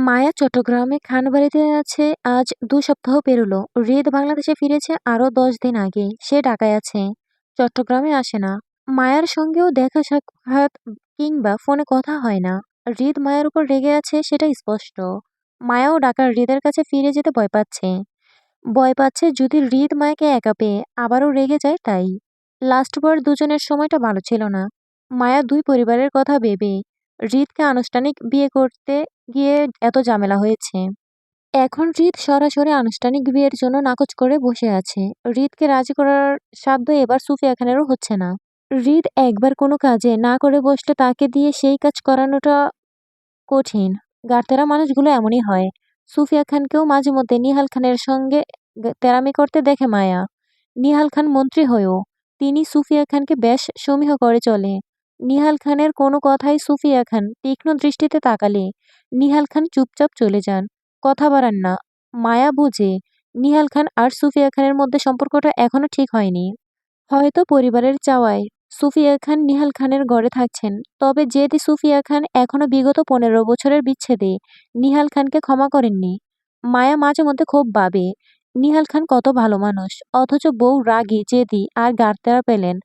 মায়া চট্টগ্রামে খানবাড়িতে আছে আজ ২ সপ্তাহ পেরোলো। হৃদ বাংলাদেশে ফিরেছে আরও ১০ দিন আগে। সে ঢাকায় আছে, চট্টগ্রামে আসে না। মায়ার সঙ্গেও দেখা সাক্ষাৎ কিংবা ফোনে কথা হয় না। হৃদ মায়ের উপর রেগে আছে, সেটা স্পষ্ট। মায়াও ঢাকার হৃদের কাছে ফিরে যেতে ভয় পাচ্ছে। ভয় পাচ্ছে যদি হৃদ মায়াকে একা পেয়ে আবারও রেগে যায়, তাই। লাস্টবার দুজনের সময়টা ভালো ছিল না। মায়া দুই পরিবারের কথা ভেবে হৃদকে আনুষ্ঠানিক বিয়ে করতে গিয়ে এত ঝামেলা হয়েছে। এখন হৃদ সরাসরি আনুষ্ঠানিক বিয়ের জন্য নাকচ করে বসে আছে। হৃদকে রাজি করার সাধ্য এবার সুফিয়া খানেরও হচ্ছে না। হৃদ একবার কোনো কাজে না করে বসলে তাকে দিয়ে সেই কাজ করানোটা কঠিন। গাঁটতেরা মানুষগুলো এমনই হয়। সুফিয়া খানকেও মাঝে মধ্যে নিহাল খানের সঙ্গে তেরামি করতে দেখে মায়া। নিহাল খান মন্ত্রী হয়েও তিনি সুফিয়া খানকে বেশ সমীহ করে চলে। নিহাল খানের কোনো কথাই সুফিয়া খান তীক্ষ্ণ দৃষ্টিতে তাকালে নিহাল খান চুপচাপ চলে যান, কথা বাড়ান না। মায়া বুঝে নিহাল খান আর সুফিয়া খানের মধ্যে সম্পর্কটা এখনো ঠিক হয়নি। হয়তো পরিবারের চাওয়ায় সুফিয়া খান নিহাল খানের ঘরে থাকছেন, তবে জেদি সুফিয়া খান এখনো বিগত ১৫ বছরের বিচ্ছেদে নিহাল খানকে ক্ষমা করেননি। মায়া মাঝে মধ্যে খুব ভাবে, নিহাল খান কত ভালো মানুষ, অথচ বউ রাগী, জেদি আর গাড়তেরা পেলেন।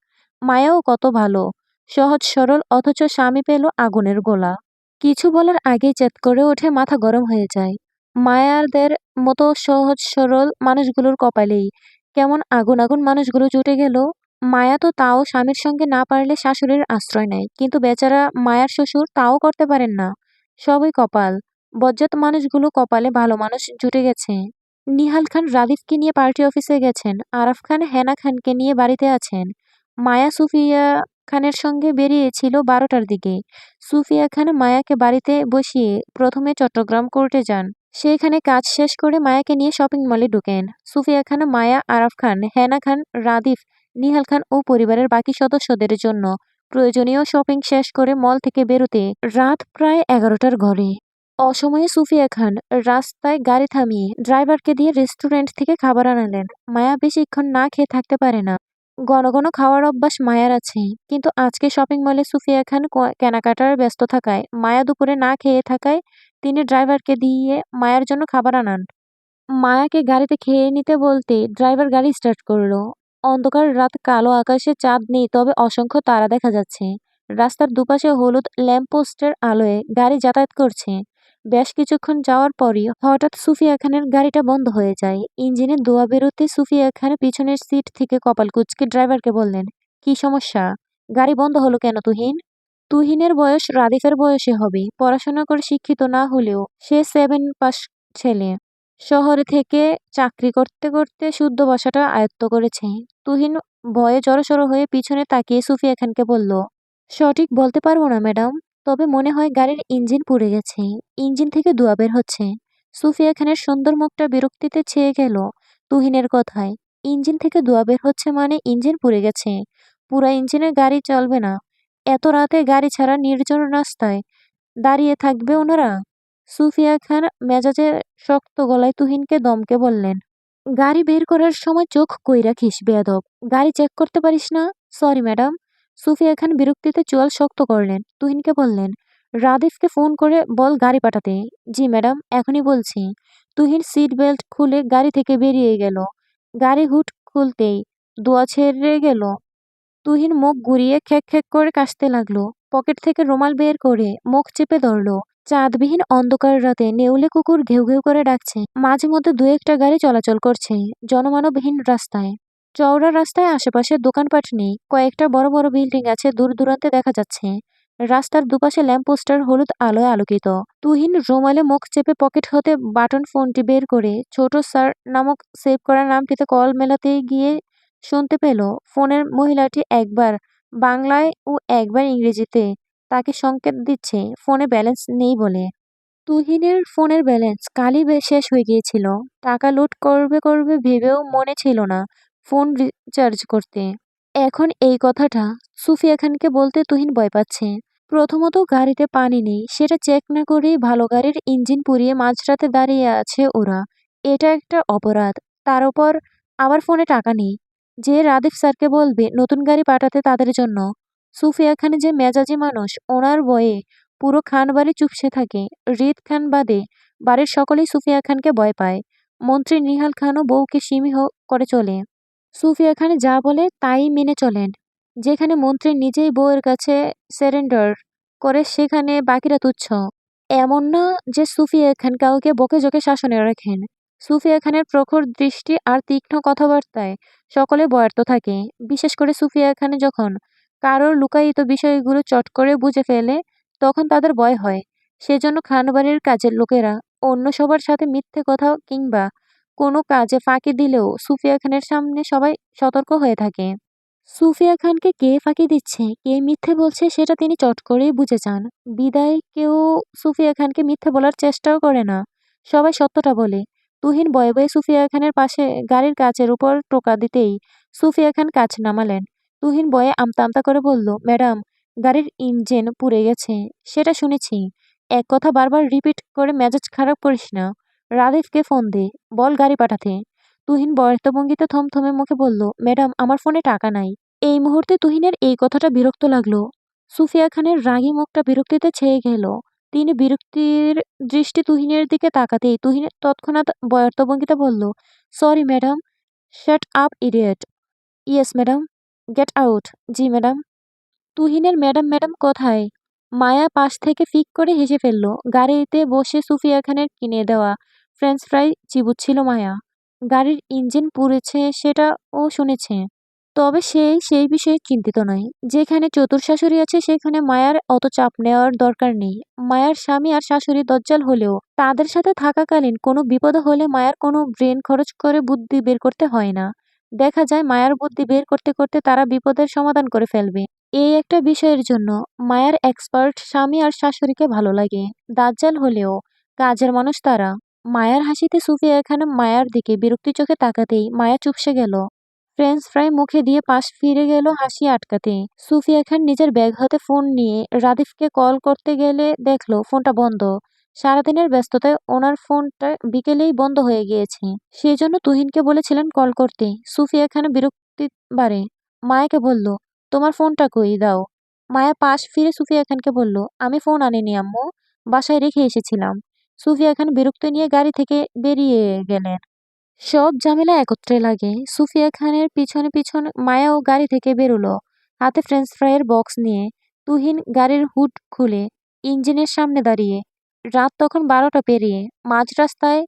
মায়াও কত ভালো, সহজ সরল, অথচ স্বামী পেল আগুনের গোলা। কিছু বলার আগেই চেত করে ওঠে, মাথা গরম হয়ে যায়। মায়াদের মতো সহজ সরল মানুষগুলোর কপালেই কেমন আগুন আগুন মানুষগুলো জুটে গেল। মায়া তো তাও স্বামীর সঙ্গে না পারলে শাশুড়ির আশ্রয় নেয়, কিন্তু বেচারা মায়ার শ্বশুর তাও করতে পারেন না। সবই কপাল। বজ্জাত মানুষগুলো কপালে ভালো মানুষ জুটে গেছে। নিহাল খান রাদিফকে নিয়ে পার্টি অফিসে গেছেন, আরাফ খান হেনা খানকে নিয়ে বাড়িতে আছেন। মায়া সুফিয়া খানের সঙ্গে বেরিয়েছিল ১২টার দিকে। সুফিয়া খান মায়াকে বাড়িতে বসিয়ে প্রথমে চট্টগ্রাম কোর্টে যান। সেখানে কাজ শেষ করে মায়াকে নিয়ে শপিং মলে ঢোকেন। সুফিয়া খান, মায়া, আরাফ খান, হেনা খান, রাদিফ, নিহাল খান ও পরিবারের বাকি সদস্যদের জন্য প্রয়োজনীয় শপিং শেষ করে মল থেকে বেরোতে রাত প্রায় ১১টার ঘরে। অসময়ে সুফিয়া খান রাস্তায় গাড়ি থামিয়ে ড্রাইভারকে দিয়ে রেস্টুরেন্ট থেকে খাবার আনালেন। মায়া বেশিক্ষণ না খেয়ে থাকতে পারে না। ঘন ঘন খাওয়ার অভ্যাস মায়ার আছে, কিন্তু আজকে শপিং মলে সুফিয়া খান কেনাকাটার ব্যস্ত থাকায় মায়া দুপুরে না খেয়ে থাকায় তিনি ড্রাইভারকে দিয়ে মায়ার জন্য খাবার আনান। মায়াকে গাড়িতে খেয়ে নিতে বলতে ড্রাইভার গাড়ি স্টার্ট করলো। অন্ধকার রাত, কালো আকাশে চাঁদ নেই, তবে অসংখ্য তারা দেখা যাচ্ছে। রাস্তার দুপাশে হলুদ ল্যাম্পপোস্টের আলোয় গাড়ি যাতায়াত করছে। বেশ কিছুক্ষণ যাওয়ার পরই হঠাৎ সুফিয়া খানের গাড়িটা বন্ধ হয়ে যায়। ইঞ্জিনে ধোঁয়া বেরোতে সুফিয়া খান পিছনের সিট থেকে কপাল কুঁচকে ড্রাইভারকে বললেন, কি সমস্যা? গাড়ি বন্ধ হলো কেন তুহিন? তুহিনের বয়স রাদিফের বয়সে হবে। পড়াশোনা করে শিক্ষিত না হলেও সে 7 পাস ছেলে। শহরে থেকে চাকরি করতে করতে শুদ্ধ ভাষাটা আয়ত্ত করেছে। তুহিন ভয়ে জড়সড় হয়ে পিছনে তাকিয়ে সুফিয়া খানকে বলল, সঠিক বলতে পারবো না ম্যাডাম, তবে মনে হয় গাড়ির ইঞ্জিন পুড়ে গেছে। ইঞ্জিন থেকে ধোঁয়া বের হচ্ছে। সুফিয়া খানের সুন্দর মুখটা বিরক্তিতে ছেয়ে গেল তুহিনের কথায়। ইঞ্জিন থেকে ধোঁয়া বের হচ্ছে মানে ইঞ্জিন পুড়ে গেছে? পুরা ইঞ্জিনে গাড়ি চলবে না। এত রাতে গাড়ি ছাড়া নির্জন রাস্তায় দাঁড়িয়ে থাকবে ওনারা? সুফিয়া খান মেজাজে শক্ত গলায় তুহিনকে দমকে বললেন, গাড়ি বের করার সময় চোখ কই রাখিস বেয়াদব? গাড়ি চেক করতে পারিস না? Sorry madam. সুফিয়া খান বিরক্তিতে চোয়াল শক্ত করলেন। তুহিনকে বললেন, রাদিফকে ফোন করে বল গাড়ি পাঠাতে। জি ম্যাডাম, এখনই বলছি। তুহিন সিট বেল্ট খুলে গাড়ি থেকে বেরিয়ে গেল। গাড়ি হুট খুলতেই দোয়া ছেড়ে গেল। তুহিন মুখ ঘুরিয়ে খ্যাঁক খ্যাঁক করে কাশতে লাগলো। পকেট থেকে রুমাল বের করে মুখ চেপে ধরলো। চাঁদবিহীন অন্ধকার রাতে নেউলে কুকুর ঘেউ ঘেউ করে ডাকছে। মাঝে মধ্যে দু একটা গাড়ি চলাচল করছে জনমানবহীন রাস্তায়। চওড়া রাস্তায় আশেপাশে দোকানপাট নেই। কয়েকটা বড় বড় বিল্ডিং আছে দূর দূরান্তে দেখা যাচ্ছে। রাস্তার দুপাশে ল্যাম্পপোস্টার হলুদ আলোয় আলোকিত। তুহিন রুমালে মুখ চেপে পকেট হতে বাটন ফোনটি বের করে ছোট স্যার নামক সেভ করা নামটিতে কল মেলাতে গিয়ে শুনতে পেল ফোনের মহিলাটি একবার বাংলায় ও একবার ইংরেজিতে তাকে সংকেত দিচ্ছে ফোনে ব্যালেন্স নেই বলে। তুহিনের ফোনের ব্যালেন্স কালই শেষ হয়ে গিয়েছিল। টাকা লুট করবে করবে ভেবেও মনে ছিল না ফোন রিচার্জ করতে। এখন এই কথাটা সুফিয়া খানকে বলতে তুহিন ভয় পাচ্ছে। প্রথমত গাড়িতে পানি নেই, সেটা চেক না করেই ভালো গাড়ির ইঞ্জিন পুড়িয়ে মাঝরাতে দাঁড়িয়ে আছে ওরা। এটা একটা অপরাধ। তার উপর আবার ফোনে টাকা নেই। যে রাদিফ স্যারকে বলবে নতুন গাড়ি পাঠাতে তাদের জন্য। সুফিয়া খান যে মেজাজি মানুষ, ওনার ভয়ে পুরো খান বাড়ি চুপসে থাকে। হৃদ খান বাদে বাড়ির সকলেই সুফিয়া খানকে ভয় পায়। মন্ত্রী নিহাল খানও বউকে সিমি করে চলে। সুফিয়া খান যা বলে তাই মেনে চলেন। যেখানে মন্ত্রী নিজেই বউয়ের কাছে সারেন্ডার করে সেখানে বাকিরা তুচ্ছ। এমন না যে সুফিয়া খান কাউকে বকে-ঝকে শাসনে রাখেন। সুফিয়া খানের প্রখর দৃষ্টি আর তীক্ষ্ণ কথাবার্তায় সকলে বয়ার্ত থাকে। বিশেষ করে সুফিয়া খান যখন কারোর লুকায়িত বিষয়গুলো চট করে বুঝে ফেলে তখন তাদের ভয় হয়। সেজন্য খানবাড়ির কাজের লোকেরা অন্য সবার সাথে মিথ্যে কথা কিংবা কোনো কাজে ফাঁকি দিলেও সুফিয়া খানের সামনে সবাই সতর্ক হয়ে থাকে। সুফিয়া খানকে কে ফাঁকি দিচ্ছে, কে মিথ্যে বলছে সেটা তিনি চট করেই বুঝে যান। বিদায় কেউ সুফিয়া খানকে মিথ্যে বলার চেষ্টাও করে না। সবাই সত্যটা বলে। তুহিন ভয়ে ভয়ে সুফিয়া খানের পাশে গাড়ির কাচের উপর টোকা দিতেই সুফিয়া খান কাচ নামালেন। তুহিন ভয়ে আমতা আমতা করে বলল, ম্যাডাম, গাড়ির ইঞ্জিন পুড়ে গেছে। সেটা শুনেছি। এক কথা বারবার রিপিট করে মেজাজ খারাপ করিস না। রাদিফকে ফোন দে, বল গাড়ি পাঠাতে। তুহিন ভঙ্গিতে থমথমে মুখে বলল, ম্যাডাম, আমার ফোনে টাকা নাই। এই মুহূর্তে তুহিনের এই কথাটা বিরক্ত লাগলো। সুফিয়া খানের রাগী মুখটা বিরক্তিতে ছেয়ে গেল। তিনি বিরক্তির দৃষ্টি তুহিনের দিকে তাকাতেই তুহিন তৎক্ষণাৎ ভঙ্গিতে বলল, sorry madam. Shut up idiot. Yes madam. Get out. জি ম্যাডাম। তুহিনের ম্যাডাম ম্যাডাম কথায় মায়া পাশ থেকে ফিক করে হেসে ফেলল। গাড়িতে বসে সুফিয়া খানের কিনে দেওয়া ফ্রেঞ্চ ফ্রাই চিবুচ্ছিল মায়া। গাড়ির ইঞ্জিন পুড়েছে সেটা ও শুনেছে। তবে সেই বিষয়ে চিন্তিত নয়। যেখানে চতুর শাশুড়ি আছে সেখানে মায়ার অত চাপ নেওয়ার দরকার নেই। মায়ার স্বামী আর শাশুড়ি দজ্জাল হলেও তাদের সাথে থাকাকালীন কোনো বিপদ হলে মায়ার কোনো ব্রেন খরচ করে বুদ্ধি বের করতে হয় না। দেখা যায় মায়ার বুদ্ধি বের করতে করতে তারা বিপদের সমাধান করে ফেলবে। এই একটা বিষয়ের জন্য মায়ার এক্সপার্ট স্বামী আর শাশুড়িকে ভালো লাগে। দাজ্জাল হলেও কাজের মানুষ তারা। মায়ার হাসিতে সুফিয়া খান মায়ার দিকে বিরক্তি চোখে তাকাতেই মায়া চুপসে গেল। ফ্রেঞ্চ ফ্রাই মুখে দিয়ে পাশ ফিরে গেল হাসি আটকাতে। সুফিয়া খান নিজের ব্যাগ হাতে ফোন নিয়ে রাদিফকে কল করতে গেলে দেখলো ফোনটা বন্ধ। সারাদিনের ব্যস্ততায় ওনার ফোনটা বিকেলেই বন্ধ হয়ে গিয়েছে। সেজন্য তুহিনকে বলেছিলেন কল করতে। সুফিয়া খান বিরক্তি বাড়ে মায়াকে বলল, তোমার ফোনটা কই দাও। মায়া পাশ ফিরে সুফিয়া খানকে বলল, আমি ফোন আনিনি আম্মু, বাসায় রেখে এসেছিলাম। সুফিয়া খান বিরক্তি নিয়ে গাড়ি থেকে বেরিয়ে গেলেন। সব ঝামেলা একত্রে লাগে। সুফিয়া খানের পিছনে পিছনে মায়াও গাড়ি থেকে বেরোলো, হাতে ফ্রেঞ্চ ফ্রাইয়ের বক্স নিয়ে। তুহিন গাড়ির হুড খুলে ইঞ্জিনের সামনে দাঁড়িয়ে। রাত তখন 12টা পেরিয়ে, মাঝ রাস্তায়,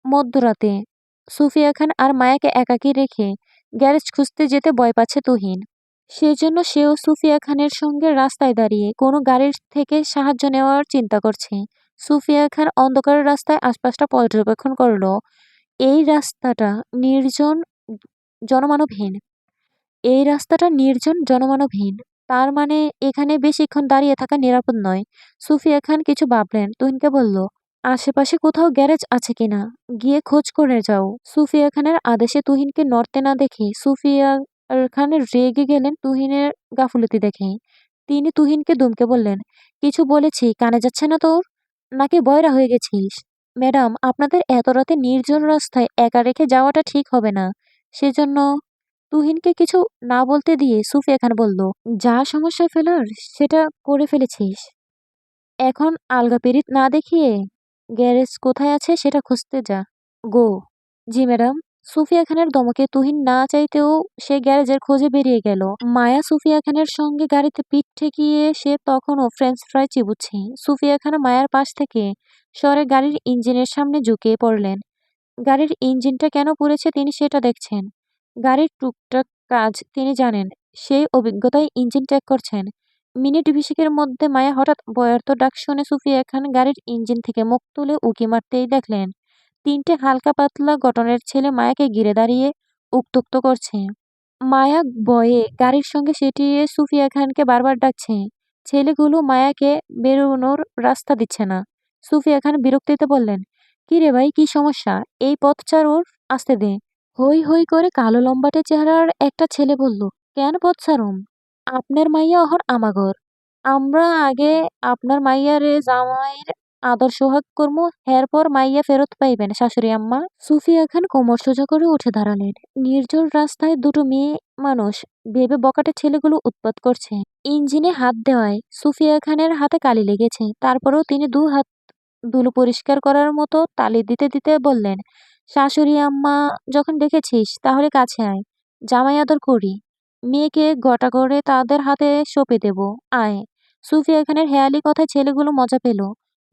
মধ্যরাতে। সুফিয়া খান আর মায়াকে একাকী রেখে গ্যারেজ খুঁজতে যেতে ভয় পাচ্ছে তুহিন। সেজন্য সেও সুফিয়া খানের সঙ্গে রাস্তায় দাঁড়িয়ে কোনো গাড়ির থেকে সাহায্য নেওয়ার চিন্তা করছে। সুফিয়া খান অন্ধকারের রাস্তায় আশপাশটা পর্যবেক্ষণ করলো। এই রাস্তাটা নির্জন, জনমানবহীন। এই রাস্তাটা নির্জন, জনমানবহীন। তার মানে এখানে বেশিক্ষণ দাঁড়িয়ে থাকা নিরাপদ নয়। সুফিয়া খান কিছু ভাবলেন। তুহিনকে বলল, আশেপাশে কোথাও গ্যারেজ আছে কিনা গিয়ে খোঁজ করে যাও। সুফিয়া খানের আদেশে তুহিনকে নড়তে না দেখে সুফিয়া খান রেগে গেলেন তুহিনের গাফুলতি দেখে। তিনি তুহিনকে ধমকে বললেন, কিছু বলেছি কানে যাচ্ছে না তোর, নাকি বয়রা হয়ে গেছিস? ম্যাডাম, আপনাদের এত রাতে নির্জন রাস্তায় একা রেখে যাওয়াটা ঠিক হবে না। সেজন্য তুহিনকে কিছু না বলতে দিয়ে সুফিয়া খান বলল, যা সমস্যা ফেলার সেটা করে ফেলেছিস। এখন আলগা পেরিত না দেখিয়ে গ্যারেজ কোথায় আছে সেটা খুঁজতে যা। গো। জি ম্যাডাম। সুফিয়া খানের ধমকে তুহিন না চাইতেও সে গ্যারেজের খোঁজে বেরিয়ে গেল। মায়া সুফিয়া খানের সঙ্গে গাড়িতে পিঠ ঠেকিয়ে সে তখনও ফ্রেঞ্চ ফ্রাই চিবুচ্ছে। সুফিয়া খান মায়ার পাশ থেকে সরে গাড়ির ইঞ্জিনের সামনে ঝুঁকে পড়লেন। গাড়ির ইঞ্জিনটা কেন পুড়েছে তিনি সেটা দেখছেন। গাড়ির টুকটাক কাজ তিনি জানেন। সেই অভিজ্ঞতায় ইঞ্জিন চেক করছেন। মিনিট 20-এর মধ্যে মায়া হঠাৎ বয়ার্ত ডাক শুনে সুফিয়া খান গাড়ির ইঞ্জিন থেকে মুখ তুলে উঁকি মারতেই দেখলেন 3টে হালকা পাতলা গঠনের ছেলে মায়াকে ঘিরে দাঁড়িয়ে উত্ত্যক্ত করছে। মায়া ভয়ে গাড়ির সঙ্গে সেটিয়ে সুফিয়া খানকে বারবার ডাকছে। ছেলেগুলো মায়াকে বেরোনোর রাস্তা দিচ্ছে না। সুফিয়া খান বিরক্তিতে বললেন, কি রে ভাই, কি সমস্যা? এই পথ ছাড় ওর, আসতে দে। হই হই করে কালো লম্বাটে চেহারার একটা ছেলে বলল, কেন পথ ছাড়ুম? আপনার মাইয়া অহন আমাগর। আমরা আগে আপনার মাইয়ারে জামাইয়ের আদর সোহাগ কর্ম, এরপর মাইয়া ফেরত পাইবেন শাশুড়ি আম্মা। সুফিয়া খান কোমর সোজা করে উঠে দাঁড়ালেন। নির্জন রাস্তায় দুটো মেয়ে মানুষ ভেবে বকাটে ছেলেগুলো উৎপাত করছে। ইঞ্জিনে হাত দেওয়ায় সুফিয়া খানের হাতে কালি লেগেছে, তারপরেও তিনি দু হাত ধুলো পরিষ্কার করার মতো তালি দিতে দিতে বললেন, শাশুড়ি আম্মা যখন ডেকেছিস তাহলে কাছে আয়, জামাই আদর করি। মেয়েকে গটা করে তাদের হাতে সঁপে দেব, আয়। সুফিয়া খানের হেয়ালি কথায় ছেলেগুলো মজা পেল।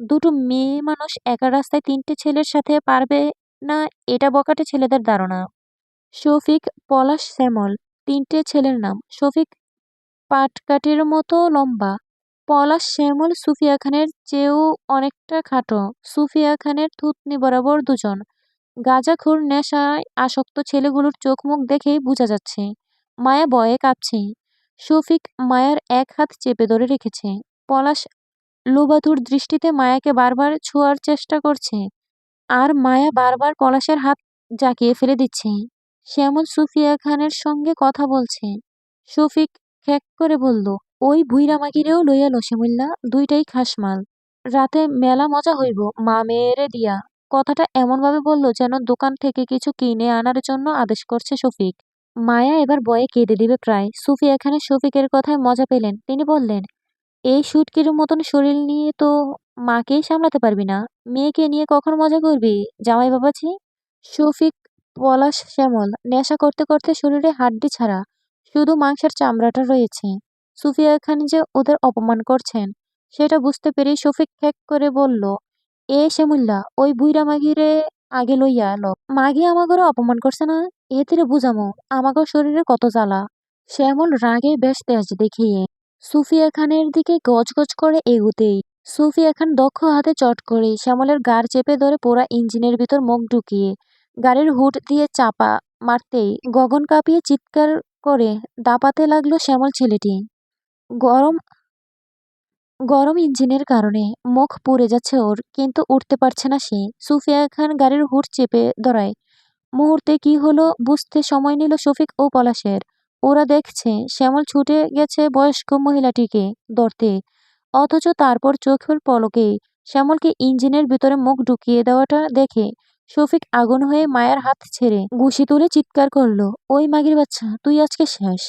দুটো মেয়ে মানুষ একা রাস্তায় তিনটে ছেলের সাথে পারবে না, এটা বকাটে ছেলেদের ধারণা। শফিক, পলাশ, শ্যামল, তিনটে ছেলের নাম। শফিক পাটকাঠির মতো লম্বা, পলাশ শ্যামল সুফিয়া খানের চেয়েও অনেকটা খাটো, সুফিয়া খানের থুতনি বরাবর দুজন। গাঁজাখোর নেশায় আসক্ত ছেলেগুলোর চোখ মুখ দেখেই বোঝা যাচ্ছে। মায়া ভয়ে কাঁপছে। শফিক মায়ার এক হাত চেপে ধরে রেখেছে। পলাশ লোবাতুর দৃষ্টিতে মায়াকে বারবার ছোঁয়ার চেষ্টা করছে, আর মায়া বারবার পলাশের হাত জাঁকিয়ে ফেলে দিচ্ছে। শ্যামল সুফিয়া খানের সঙ্গে কথা বলছে। শফিক খ্যাক করে বলল, ওই বুইড়া মাগিরেও লইয়া লো শ্যামল্যা, দুইটাই খাসমাল। রাতে মেলা মজা হইব মা মেয়েরে দিয়া। কথাটা এমনভাবে বলল যেন দোকান থেকে কিছু কিনে আনার জন্য আদেশ করছে শফিক। মায়া এবার ভয়ে কেঁদে দিবে প্রায়। সুফিয়া খানের শফিকের কথায় মজা পেলেন। তিনি বললেন, এই শুটকির মতন শরীর নিয়ে তো মাকেই সামলাতে পারবি না, মেয়েকে নিয়ে কখন মজা করবি জামাই বাবাজি? শফিক, পলাশ, শ্যামল নেশা করতে করতে শরীরে হাড্ডি ছাড়া শুধু মাংসের চামড়াটা রয়েছে। সুফিয়া খান যে ওদের অপমান করছেন সেটা বুঝতে পেরেই শফিক খ্যাক করে বলল, এ শ্যামুল্লা, ওই বুইড়া মাগিরে আগে লইয়া এলো। মাগি আমাগরে অপমান করছে না, এ তীরে বুঝামো আমাগর শরীরে কত জ্বালা। শ্যামল রাগে বেশ তেজ দেখিয়ে সুফিয়া খানের দিকে গজগজ করে এগুতেই সুফিয়া খান দক্ষ হাতে চট করে শ্যামলের গাড় চেপে ধরে পোড়া ইঞ্জিনের ভিতর মুখ ঢুকিয়ে গাড়ির হুড দিয়ে চাপা মারতেই গগন কাঁপিয়ে চিৎকার করে দাপাতে লাগলো শ্যামল ছেলেটি। গরম গরম ইঞ্জিনের কারণে মুখ পুড়ে যাচ্ছে ওর, কিন্তু উঠতে পারছে না সে। সুফিয়া খান গাড়ির হুড চেপে ধরায় মুহূর্তে কি হলো বুঝতে সময় নিল শফিক ও পলাশের। ওরা দেখছে শ্যামল ছুটে গেছে বয়স্ক মহিলাটিকে ধরতে, অথচ তারপর চোখের পলকেই শ্যামলকে ইঞ্জিনের ভিতরে মুখ ঢুকিয়ে দেওয়াটা দেখে শফিক আগুন হয়ে মায়ের হাত ছেড়ে ঘুষি তুলে চিৎকার করলো, ওই মাগির বাচ্চা, তুই আজকে শেষ।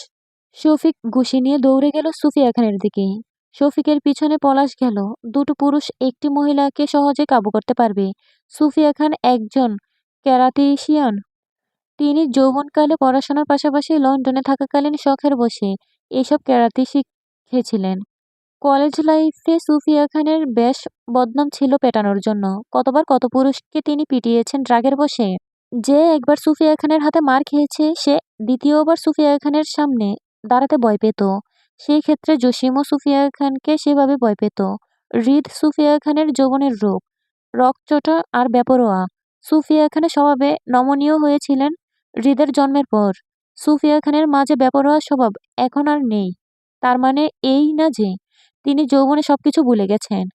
শফিক ঘুষি নিয়ে দৌড়ে গেল সুফিয়া খানের দিকে। শফিকের পিছনে পলাশ গেল। দুটো পুরুষ একটি মহিলাকে সহজে কাবু করতে পারবে। সুফিয়া খান একজন ক্যারাটেশিয়ান। তিনি যৌবনকালে পড়াশোনার পাশাপাশি লন্ডনে থাকাকালীন শখের বশে এসব ক্যারাতে শিখেছিলেন। কলেজ লাইফে সুফিয়া খানের বেশ বদনাম ছিল পেটানোর জন্য। কতবার কত পুরুষকে তিনি পিটিয়েছেন ড্রাগের বশে। যে একবার সুফিয়া খানের হাতে মার খেয়েছে সে দ্বিতীয়বার সুফিয়া খানের সামনে দাঁড়াতে ভয় পেত। সেই ক্ষেত্রে জসিমও সুফিয়া খানকে সেভাবে ভয় পেত। হৃদ সুফিয়া খানের যৌবনের রূপ, রকচটা আর বেপরোয়া। সুফিয়া খানের স্বভাবে নমনীয় হয়েছিলেন হৃদের জন্মের পর। সুফিয়া খানের মাঝে বেপরোয়া স্বভাব এখন আর নেই, তার মানে এই না যে তিনি যৌবনে সবকিছু ভুলে গেছেন।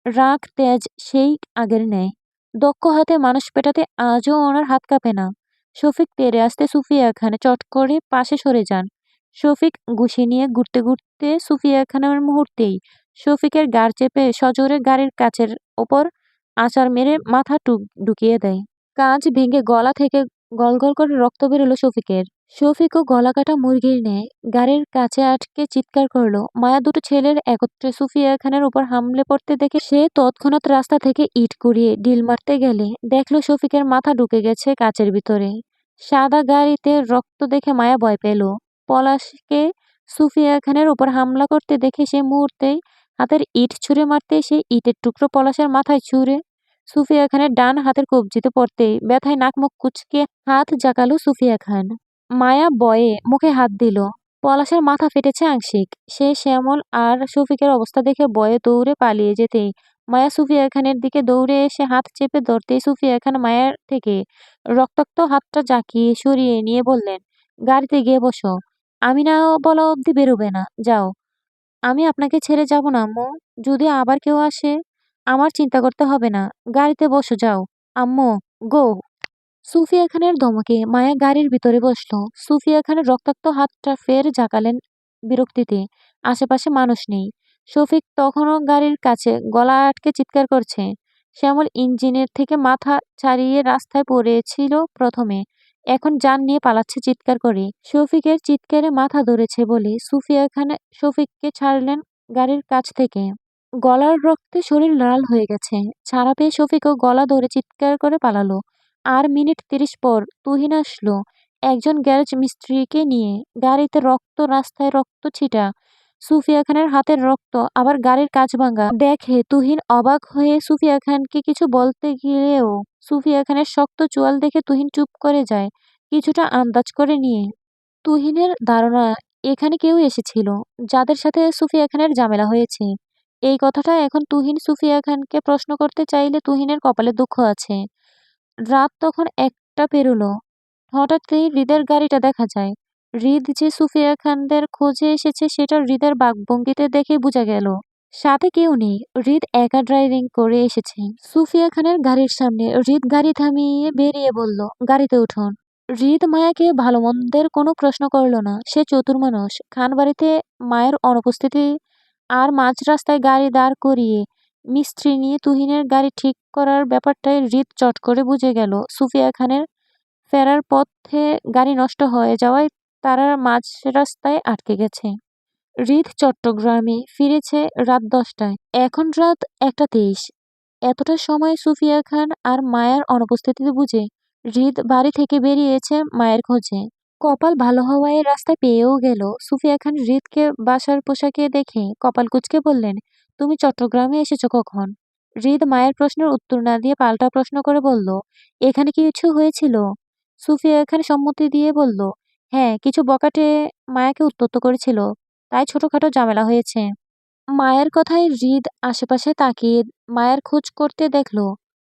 রাগ তেজ সেই আগের ন্যায়। দক্ষ হাতে মানুষ পেটাতে আজও ওনার হাত কাঁপে না। শফিক তেড়ে আসতে সুফিয়া খান চট করে পাশে সরে যান। শফিক ঘুষি নিয়ে ঘুরতে ঘুরতে সুফিয়া খানের মুহূর্তেই শফিকের গাড় চেপে সজোরে গাড়ির কাচের ওপর আছাড় মেরে মাথা ঢুকিয়ে দেয়। কাঁচ ভেঙে গলা থেকে গলগল করে রক্ত বেরোলো শফিকের। শফিকও গলা কাটা মুরগির ন্যায় গাড়ির কাছে আটকে চিৎকার করলো। মায়া দুটো ছেলের একত্রে সুফিয়া খানের উপর হামলে পড়তে দেখে সে তৎক্ষণাৎ রাস্তা থেকে ইট কুড়িয়ে ডিল মারতে গেলে দেখলো শফিকের মাথা ঢুকে গেছে কাচের ভিতরে। সাদা গাড়িতে রক্ত দেখে মায়া ভয় পেল। পলাশকে সুফিয়া খানের উপর হামলা করতে দেখে সে মুহূর্তেই হাতের ইট ছুঁড়ে মারতে সে ইটের টুকরো পলাশের মাথায় ছুঁড়ে সুফিয়া খানের ডান হাতের কবজিতে পড়তেই ব্যথায় নাক মুখ কুঁচকে হাত জাগালো সুফিয়া খান। মায়া ভয়ে মুখে হাত দিল। পলাশের মাথা ফেটেছে আংশিক। সে শ্যামল আর শফিকের অবস্থা দেখে ভয়ে দৌড়ে পালিয়ে যেতেই মায়া সুফিয়া খানের দিকে দৌড়ে এসে হাত চেপে ধরতেই সুফিয়া খান মায়ের থেকে রক্তাক্ত হাতটা জাঁকিয়ে সরিয়ে নিয়ে বললেন, গাড়িতে গিয়ে বসো, আমি না বলা অবধি বেরোবে না, যাও। আমি আপনাকে ছেড়ে যাব না আম্মু, যদি আবার কেউ আসে আমার চিন্তা করতে হবে না, গাড়িতে বসো যাও। আম্মু, গো। সুফিয়া খানের ধমকে মায়া গাড়ির ভিতরে বসলো। সুফিয়া খানের রক্তাক্ত হাতটা ফের জাগালেন বিরক্তিতে। আশেপাশে মানুষ নেই। শফিক তখনও গাড়ির কাছে গলা আটকে চিৎকার করছে। শ্যামল ইঞ্জিনের থেকে মাথা ছাড়িয়ে রাস্তায় পড়েছিল প্রথমে, এখন জান নিয়ে পালাচ্ছে চিৎকার করে। শফিকের চিৎকারে মাথা ধরেছে বলে সুফিয়া খান শফিককে ছাড়লেন গাড়ির কাছ থেকে। গলার রক্তে শরীর লাল হয়ে গেছে। ছাড়া পেয়ে শফিকও গলা ধরে চিৎকার করে পালালো। আর মিনিট ৩০ পর তুহিন আসলো একজন গ্যারেজ মিস্ত্রিকে নিয়ে। গাড়িতে রক্ত, রাস্তায় রক্ত ছিটা, সুফিয়া খানের হাতের রক্ত, আবার গাড়ির কাঁচ ভাঙা দেখে তুহিন অবাক হয়ে সুফিয়া খানকে কিছু বলতে গেলেও সুফিয়া খানের শক্ত চোয়াল দেখে তুহিন চুপ করে যায়, কিছুটা আন্দাজ করে নিয়ে। তুহিনের ধারণা এখানে কেউ এসেছিল যাদের সাথে সুফিয়া খানের ঝামেলা হয়েছে। এই কথাটা এখন তুহিন সুফিয়া খানকে প্রশ্ন করতে চাইলে তুহিনের কপালে দুঃখ আছে। রাত তখন ১টা পেরোলো। হঠাৎই হৃদের গাড়িটা দেখা যায়। হৃদ যে সুফিয়া খানদের খোঁজে এসেছে সেটা হৃদের বাকভঙ্গিতে দেখেই বোঝা গেল। সাথে কেউ নেই, হৃদ একা ড্রাইভিং করে এসেছে সুফিয়া খানের গাড়ির সামনে। হৃদ গাড়ি থামিয়ে বেরিয়ে বলল, গাড়িতে উঠুন। হৃদ মায়াকে ভালো মন্দের কোনো প্রশ্ন করল না। সে চতুর মানুষ। খান বাড়িতে মায়ের অনুপস্থিতি আর মাঝ রাস্তায় গাড়ি দাঁড় করিয়ে মিস্ত্রি নিয়ে তুহিনের গাড়ি ঠিক করার ব্যাপারটাই হৃদ চট করে বুঝে গেল। সুফিয়া খানের ফেরার পথে গাড়ি নষ্ট হয়ে যাওয়ায় তারা মাঝ রাস্তায় আটকে গেছে। হৃদ চট্টগ্রামে ফিরেছে রাত ১০টায়। এখন রাত ১টা ২৩। এতটা সময় সুফিয়া খান আর মায়ার অনুপস্থিতিতে বুঝে হৃদ বাড়ি থেকে বেরিয়েছে মায়ের খোঁজে। কপাল ভালো হওয়ায় রাস্তায় পেয়েও গেল। সুফিয়া খান হৃদকে বাসার পোশাকে দেখে কপাল কুঁচকে বললেন, তুমি চট্টগ্রামে এসেছো কখন? হৃদ মায়ের প্রশ্নের উত্তর না দিয়ে পাল্টা প্রশ্ন করে বলল, এখানে কিছু হয়েছিল? সুফিয়া খান সম্মতি দিয়ে বলল, হ্যাঁ, কিছু বখাটে মায়াকে উত্ত্যক্ত করেছিল, তাই ছোটখাটো ঝামেলা হয়েছে। মায়ের কথায় হৃদ আশেপাশে তাকিয়ে মায়ের খোঁজ করতে দেখল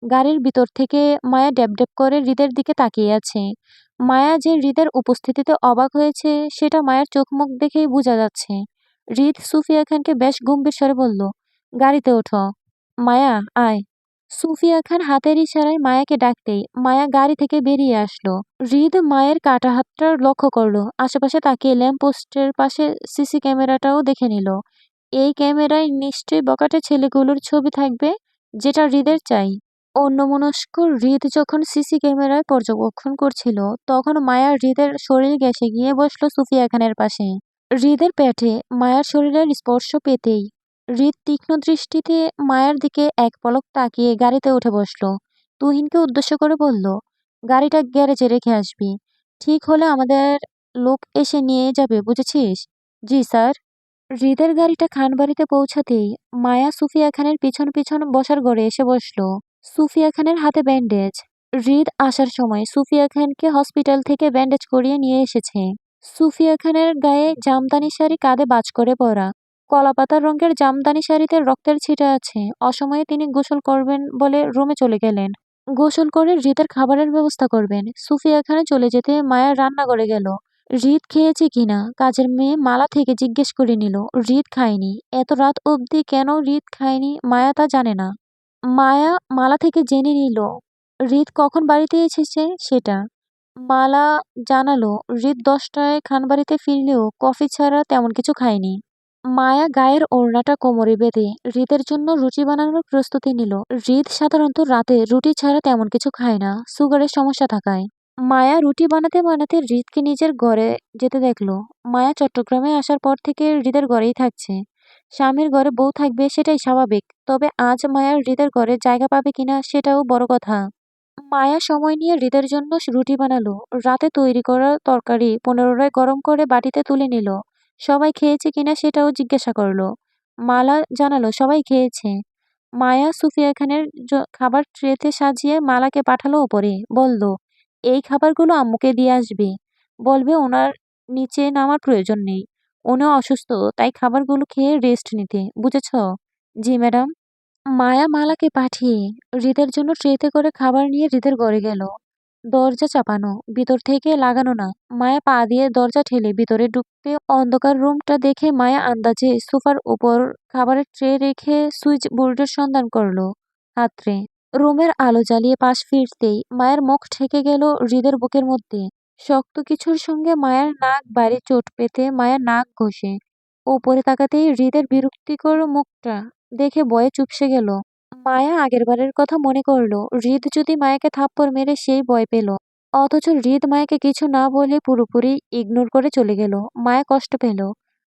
গাড়ির ভিতর থেকে মায়া ড্যাব ড্যাব করে হৃদের দিকে তাকিয়ে আছে। মায়া যে হৃদের উপস্থিতিতে অবাক হয়েছে সেটা মায়ের চোখ মুখ দেখেই বোঝা যাচ্ছে। হৃদ সুফিয়া খানকে বেশ গম্ভীর স্বরে বলল, গাড়িতে ওঠো। মায়া, আয়। সুফিয়া খান হাতের ইশারায় মায়াকে ডাকতেই মায়া গাড়ি থেকে বেরিয়ে আসলো। হৃদ মায়ের কাটা হাতটা লক্ষ্য করলো। আশেপাশে তাকিয়ে ল্যাম্প পোস্টের পাশে সিসি ক্যামেরাটাও দেখে নিল। এই ক্যামেরায় নিশ্চয়ই বখাটে ছেলেগুলোর ছবি থাকবে, যেটা হৃদের চাই। অন্যমনস্ক হৃদ যখন সিসি ক্যামেরায় পর্যবেক্ষণ করছিল তখন মায়া হৃদের শরীর ঘেঁষে গিয়ে বসলো সুফিয়া খানের পাশে। হৃদের পেটে মায়ার শরীরের স্পর্শ পেতেই হৃদ তীক্ষ্ণ দৃষ্টিতে মায়ের দিকে এক পলক তাকিয়ে গাড়িতে উঠে বসলো। তুহিনকে উদ্দেশ্য করে বলল, গাড়িটা গ্যারেজে রেখে আসবি। ঠিক হলে আমাদের লোক এসে নিয়ে যাবে, বুঝেছিস? জি স্যার। হৃদের গাড়িটা খানবাড়িতে পৌঁছাতেই মায়া সুফিয়া খানের পিছন পিছন বসার ঘরে এসে বসলো। সুফিয়া খানের হাতে ব্যান্ডেজ। হৃদ আসার সময় সুফিয়া খানকে হসপিটাল থেকে ব্যান্ডেজ করিয়ে নিয়ে এসেছে। সুফিয়া খানের গায়ে জামদানি শাড়ি, কাঁধে বাজ করে পরা। কলাপাতা রঙের জামদানি শাড়িতে রক্তের ছিটা আছে। অসময়ে তিনি গোসল করবেন বলে রুমে চলে গেলেন। গোসল করে হৃদের খাবারের ব্যবস্থা করবেন। সুফিয়া খানে চলে যেতে মায়া রান্নাঘরে গেল। হৃদ খেয়েছে কিনা কাজের মেয়ে মালা থেকে জিজ্ঞেস করে নিল। হৃদ খায়নি। এত রাত অবধি কেন হৃদ খায়নি মায়া তা জানে না। মায়া মালা থেকে জেনে নিল হৃদ কখন বাড়িতে এসেছে সেটা। মালা জানালো হৃদ ১০টায় খানবাড়িতে ফিরলেও কফি ছাড়া তেমন কিছু খায়নি। মায়া গায়ের ওড়নাটা কোমরে বেঁধে হৃদের জন্য রুটি বানানোর প্রস্তুতি নিল। হৃদ সাধারণত রাতে রুটি ছাড়া তেমন কিছু খায় না, সুগারের সমস্যা থাকায়। মায়া রুটি বানাতে বানাতে হৃদকে নিজের ঘরে যেতে দেখলো। মায়া চট্টগ্রামে আসার পর থেকে হৃদের ঘরেই থাকছে। স্বামীর ঘরে বউ থাকবে সেটাই স্বাভাবিক, তবে আজ মায়া হৃদের ঘরে জায়গা পাবে কিনা সেটাও বড় কথা। মায়া সময় নিয়ে হৃদের জন্য রুটি বানালো। রাতে তৈরি করা তরকারি পুনরায় গরম করে বাটিতে তুলে নিল। সবাই খেয়েছে কিনা সেটাও জিজ্ঞাসা করলো। মালা জানালো সবাই খেয়েছে। মায়া সুফিয়া খানের খাবার ট্রেতে সাজিয়ে মালাকে পাঠালো ওপরে। বলল, এই খাবারগুলো আম্মুকে দিয়ে আসবে। বলবে ওনার নিচে নামার প্রয়োজন নেই, উনিও অসুস্থ, তাই খাবারগুলো খেয়ে রেস্ট নিতে, বুঝেছ? জি ম্যাডাম। মায়া মালাকে পাঠিয়ে হৃদের জন্য ট্রেতে করে খাবার নিয়ে হৃদের ঘরে গেল। দরজা চাপানো, ভিতর থেকে লাগানো না। মায়া পা দিয়ে দরজা ঠেলে ভিতরে ঢুকতে অন্ধকার রুমটা দেখে মায়া আন্দাজে সোফার উপর খাবারের ট্রে রেখে সুইচ বোর্ডের সন্ধান করলো হাতড়ে। রুমের আলো জ্বালিয়ে পাশ ফিরতেই মায়ের মুখ ঠেকে গেল হৃদের বুকের মধ্যে। শক্ত কিছুর সঙ্গে মায়ের নাক বাইরে চোট পেতে মায়ের নাক ঘষে ওপরে তাকাতেই হৃদের বিরক্তিকর মুখটা দেখে ভয়ে চুপসে গেল। মায়া আগেরবারের কথা মনে করলো। হৃদ যদি মায়াকে থাপ্পড় মেরে সেই ভয় পেল। অথচ হৃদ মায়াকে কিছু না বলে পুরোপুরি ইগনোর করে চলে গেল। মায়া কষ্ট পেল।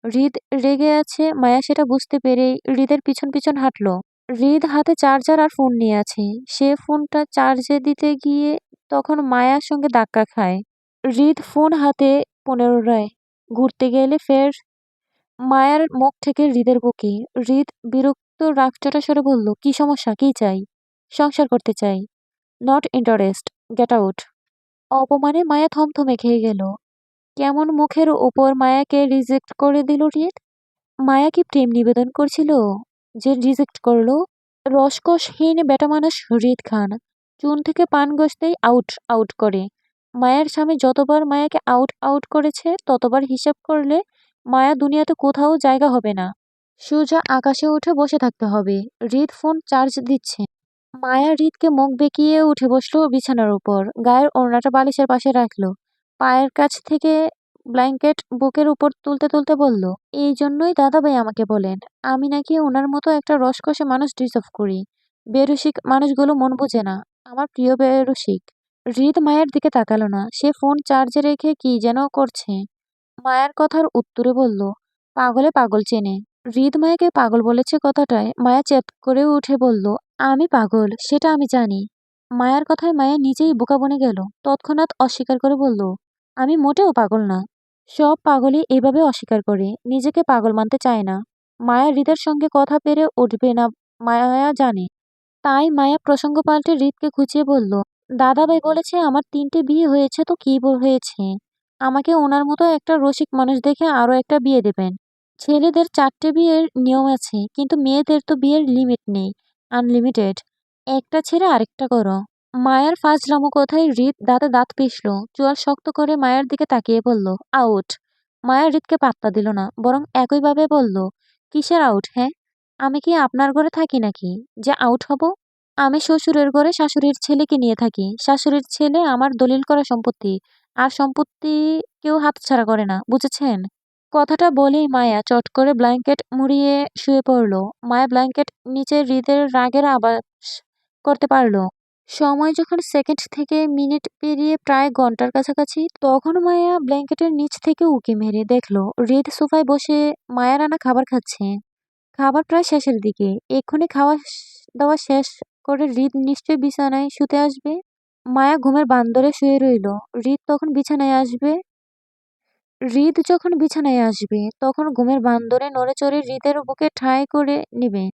হৃদ রেগে আছে, মায়া সেটা বুঝতে পেরেই হৃদের পিছন পিছন হাঁটলো। হৃদ হাতে চার্জার আর ফোন নিয়ে আছে। সে ফোনটা চার্জে দিতে গিয়ে তখন মায়ার সঙ্গে ধাক্কা খায়। হৃদ ফোন হাতে পুনরায় ঘুরতে গেলে ফের মায়ার মুখ থেকে হৃদের বুকে। হৃদ বিরক্ত রাগচটা স্বরে বলল, কি সমস্যা, কি চাই? সংসার করতে চাই। Not interest, get out. অপমানে মায়া থমথমে খেয়ে গেল। কেমন মুখের উপর মায়াকে রিজেক্ট করে দিল হৃদ? মায়া কি প্রেম নিবেদন করছিল যে রিজেক্ট করলো? রসকসহীন বেটা মানুষ হৃদ খান চুন থেকে পান গসতেই আউট আউট করে। মায়ের স্বামী যতবার মায়াকে আউট আউট করেছে ততবার হিসেব করলে মায়া দুনিয়াতে কোথাও জায়গা হবে না। সোজা আকাশে উঠে বসে থাকতে হবে। হৃদ ফোন চার্জ দিচ্ছে। মায়া হৃদকে মুখ বেঁকিয়ে উঠে বসলো বিছানার উপর। গায়ের ওড়নাটা বালিশের পাশে রাখলো। পায়ের কাছ থেকে ব্ল্যাঙ্কেট বুকের উপর তুলতে তুলতে বলল, এই জন্যই দাদাভাই আমাকে বলেন আমি নাকি ওনার মতো একটা রসকসে মানুষ ডিজার্ভ করি। বেরসিক মানুষগুলো মন বোঝে না। আমার প্রিয় বেরসিক। হৃদ মায়ের দিকে তাকালো না। সে ফোন চার্জে রেখে কি যেন করছে। মায়ের কথার উত্তরে বলল, পাগলে পাগল চেনে। হৃদ মায়াকে পাগল বলেছে কথাটায় মায়া চেত করে উঠে বলল, আমি পাগল সেটা আমি জানি। মায়ার কথায় মায়া নিজেই বোকা বনে গেল। তৎক্ষণাৎ অস্বীকার করে বলল, আমি মোটেও পাগল না। সব পাগলই এভাবে অস্বীকার করে, নিজেকে পাগল মানতে চায় না। মায়া হৃদের সঙ্গে কথা পেরে উঠবে না মায়া জানে। তাই মায়া প্রসঙ্গ পাল্টে হৃদকে খুঁচিয়ে বলল, দাদাভাই বলেছে আমার 3টে বিয়ে হয়েছে তো কি হয়েছে? আমাকে ওনার মতো একটা রসিক মানুষ দেখে আরো একটা বিয়ে দেবেন। ছেলেদের 4টে বিয়ের নিয়ম আছে, কিন্তু মেয়েদের তো বিয়ের লিমিট নেই, আনলিমিটেড। একটা ছেড়ে আরেকটা করো। মায়ের ফাজলামো কথায় হৃদ দাঁতে দাঁত পিষল। চোয়াল শক্ত করে মায়ের দিকে তাকিয়ে বলল, আউট। মায়া হৃদকে পাত্তা দিল না, বরং একইভাবে বলল, কিসের আউট? হ্যাঁ, আমি কি আপনার ঘরে থাকি নাকি যে আউট হব? আমি শ্বশুরের ঘরে শাশুড়ির ছেলেকে নিয়ে থাকি। শাশুড়ির ছেলে আমার দলিল করা সম্পত্তি। আর সম্পত্তি কেউ হাতছাড়া করে না, বুঝেছেন? কথাটা বলেই মায়া চট করে ব্ল্যাঙ্কেট মুড়িয়ে শুয়ে পড়ল। মায়া ব্ল্যাঙ্কেট নিচে হৃদের রাগের আবাস করতে পারল। সময় যখন সেকেন্ড থেকে মিনিট পেরিয়ে প্রায় ঘন্টার কাছাকাছি, তখন মায়া ব্ল্যাঙ্কেটের নিচ থেকে উঁকি মেরে দেখলো হৃদ সোফায় বসে মায়ের আনা খাবার খাচ্ছে। খাবার প্রায় শেষের দিকে। এক্ষুনি খাওয়া দাওয়া শেষ করে হৃদ নিশ্চয়ই বিছানায় শুতে আসবে। মায়া ঘুমের বান্দরে শুয়ে রইল। হৃদ যখন বিছানায় আসবে তখন ঘুমের বান্দরে নড়ে চড়ে হৃদের বুকে ঠাঁই করে নিবে।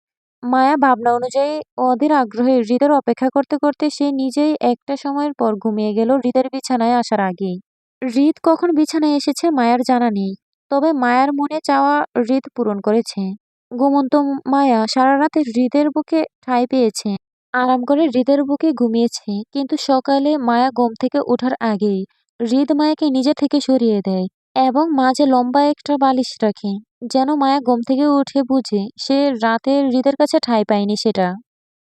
মায়া ভাবনা অনুযায়ী অধীর আগ্রহে হৃদের অপেক্ষা করতে করতে সে নিজেই একটা সময়ের পর ঘুমিয়ে গেল হৃদের বিছানায় আসার আগেই। হৃদ কখন বিছানায় এসেছে মায়ার জানা নেই। তবে মায়ার মনে চাওয়া হৃদ পূরণ করেছে। ঘুমন্ত মায়া সারা রাতে হৃদের বুকে ঠাঁই পেয়েছে। আরাম করে হৃদের বুকে ঘুমিয়েছে। কিন্তু সকালে মায়া ঘুম থেকে ওঠার আগেই হৃদ মায়াকে নিজে থেকে সরিয়ে দেয় এবং মাঝে লম্বা একটা বালিশ রাখে, যেন মায়া ঘুম থেকে উঠে বুঝে সে রাতে হৃদের কাছে ঠাঁই পায়নি সেটা।